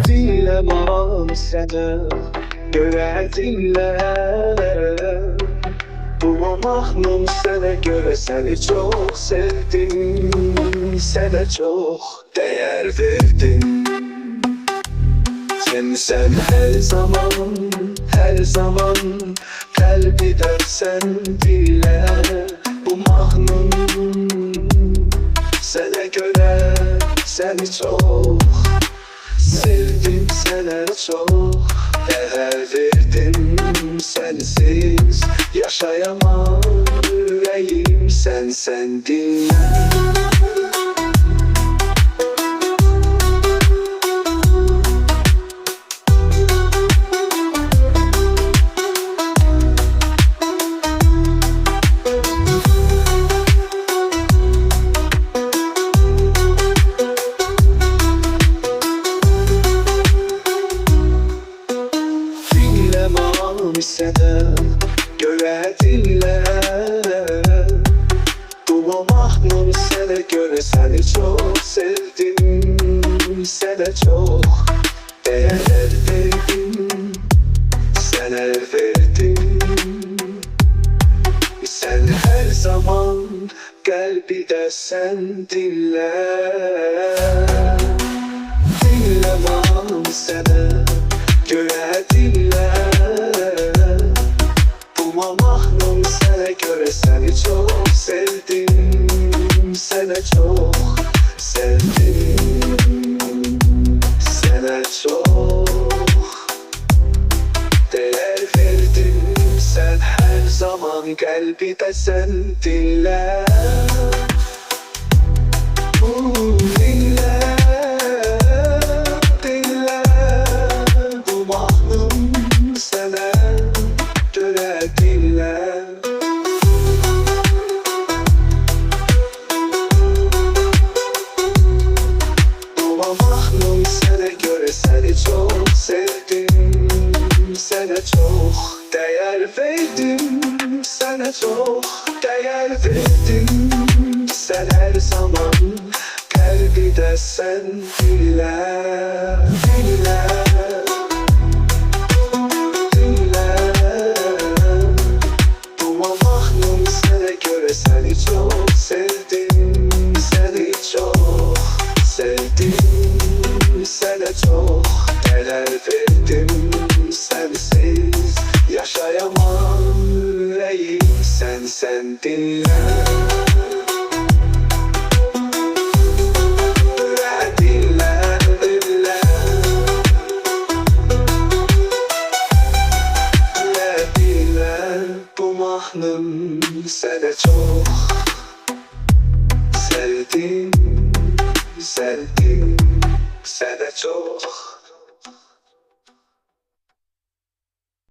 Dinle seni, göre dinle. Bu mahnum sana göre, seni çok sevdim. Sana çok değer verdim. Sen her zaman, her zaman kalbide sen dinle. Bu mahnum sana göre, seni çok sevdim, sana çok değer verdim. Sensiz yaşayamam yüreğim, sen dinle. Seni göre dinle. Bu mahnum sana göre, seni çok sevdim. Sana çok değer verdim. Sana verdim. Sen her zaman kalbide sen dinle. Dinle mahnum sana göre dinle. Mahnum sana göre, seni çok sevdim. Sana çok sevdim. Sana çok değer verdim. Sen her zaman kalbide sen dinle. Dinle, dinle. Bu mahnum sana göre dinle. Bu mahnum sana göre, seni çok sevdim. Sana çok değer verdim. Sana çok değer verdim. Sen her zaman kalbide sen dinle. Dinle. Seni çok sevdim, seni çok sevdim. Sana çok değer verdim. Sensiz yaşayamam yüreğim, sen dinle. Dinle, dinle. Dinle, bu mahnum sana çok sevdim, sevdim, sana çok